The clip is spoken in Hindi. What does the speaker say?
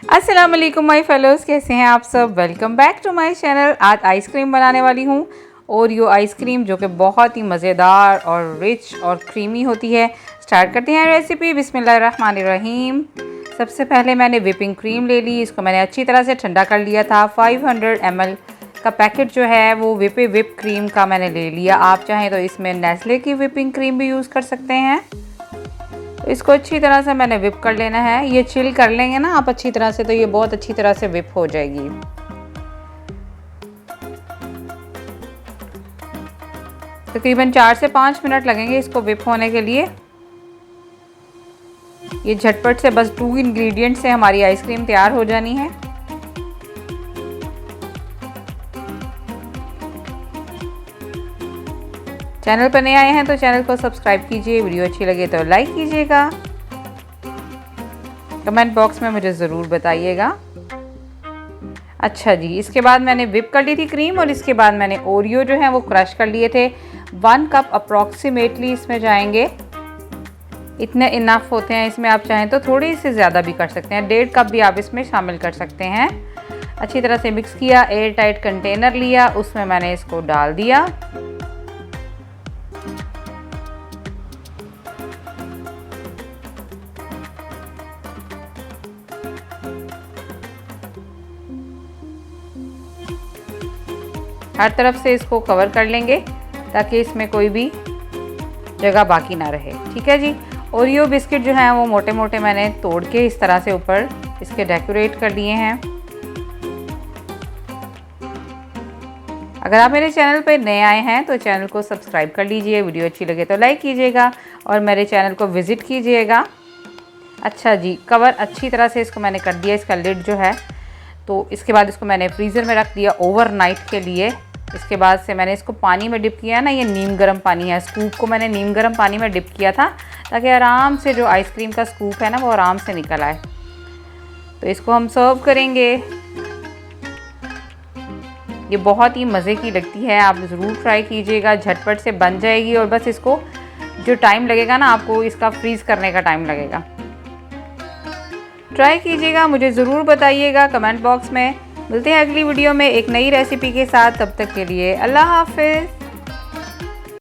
अस्सलाम वालेकुम माय फेलोज़, कैसे हैं आप सब। Welcome back to my channel. आज आइसक्रीम बनाने वाली हूँ, ओरियो आइसक्रीम, जो कि बहुत ही मज़ेदार और रिच और क्रीमी होती है। स्टार्ट करते हैं रेसिपी। बिस्मिल्लाहिर्रहमानिर्रहीम। सबसे पहले मैंने विपिंग क्रीम ले ली। इसको मैंने अच्छी तरह से ठंडा कर लिया था। 500 ml का पैकेट जो है वो विप क्रीम का मैंने ले लिया। आप चाहें तो इसमें नेस्ले की विपिंग क्रीम भी यूज़ कर सकते हैं। तो इसको अच्छी तरह से मैंने विप कर लेना है। ये चिल कर लेंगे ना आप अच्छी तरह से, तो ये बहुत अच्छी तरह से विप हो जाएगी। तकरीबन 4 से 5 मिनट लगेंगे इसको विप होने के लिए। ये झटपट से बस 2 इंग्रेडिएंट से हमारी आइसक्रीम तैयार हो जानी है। चैनल पर नए आए हैं तो चैनल को सब्सक्राइब कीजिए। वीडियो अच्छी लगे तो लाइक कीजिएगा। कमेंट बॉक्स में मुझे ज़रूर बताइएगा। अच्छा जी, इसके बाद मैंने विप कर ली थी क्रीम और इसके बाद मैंने ओरियो जो है वो क्रश कर लिए थे। 1 कप अप्रॉक्सीमेटली इसमें जाएंगे, इतने इनफ होते हैं। इसमें आप चाहें तो थोड़ी सी ज़्यादा भी कर सकते हैं, 1.5 कप भी आप इसमें शामिल कर सकते हैं। अच्छी तरह से मिक्स किया। एयर टाइट कंटेनर लिया, उसमें मैंने इसको डाल दिया। हर तरफ से इसको कवर कर लेंगे ताकि इसमें कोई भी जगह बाकी ना रहे। ठीक है जी। ओरियो बिस्किट जो हैं वो मोटे मोटे मैंने तोड़ के इस तरह से ऊपर इसके डेकोरेट कर दिए हैं। अगर आप मेरे चैनल पर नए आए हैं तो चैनल को सब्सक्राइब कर लीजिए। वीडियो अच्छी लगे तो लाइक कीजिएगा और मेरे चैनल को विज़िट कीजिएगा। अच्छा जी, कवर अच्छी तरह से इसको मैंने कर दिया, इसका लिड जो है। तो इसके बाद इसको मैंने फ्रीज़र में रख दिया ओवरनाइट के लिए। इसके बाद से मैंने इसको पानी में डिप किया ना, ये नीम गर्म पानी है। स्कूप को मैंने नीम गर्म पानी में डिप किया था ताकि आराम से जो आइसक्रीम का स्कूप है ना वो आराम से निकल आए। तो इसको हम सर्व करेंगे। ये बहुत ही मज़े की लगती है, आप ज़रूर ट्राई कीजिएगा। झटपट से बन जाएगी और बस इसको जो टाइम लगेगा ना, आपको इसका फ्रीज़ करने का टाइम लगेगा। ट्राई कीजिएगा, मुझे ज़रूर बताइएगा कमेंट बॉक्स में। मिलते हैं अगली वीडियो में एक नई रेसिपी के साथ। तब तक के लिए अल्लाह हाफ़िज़।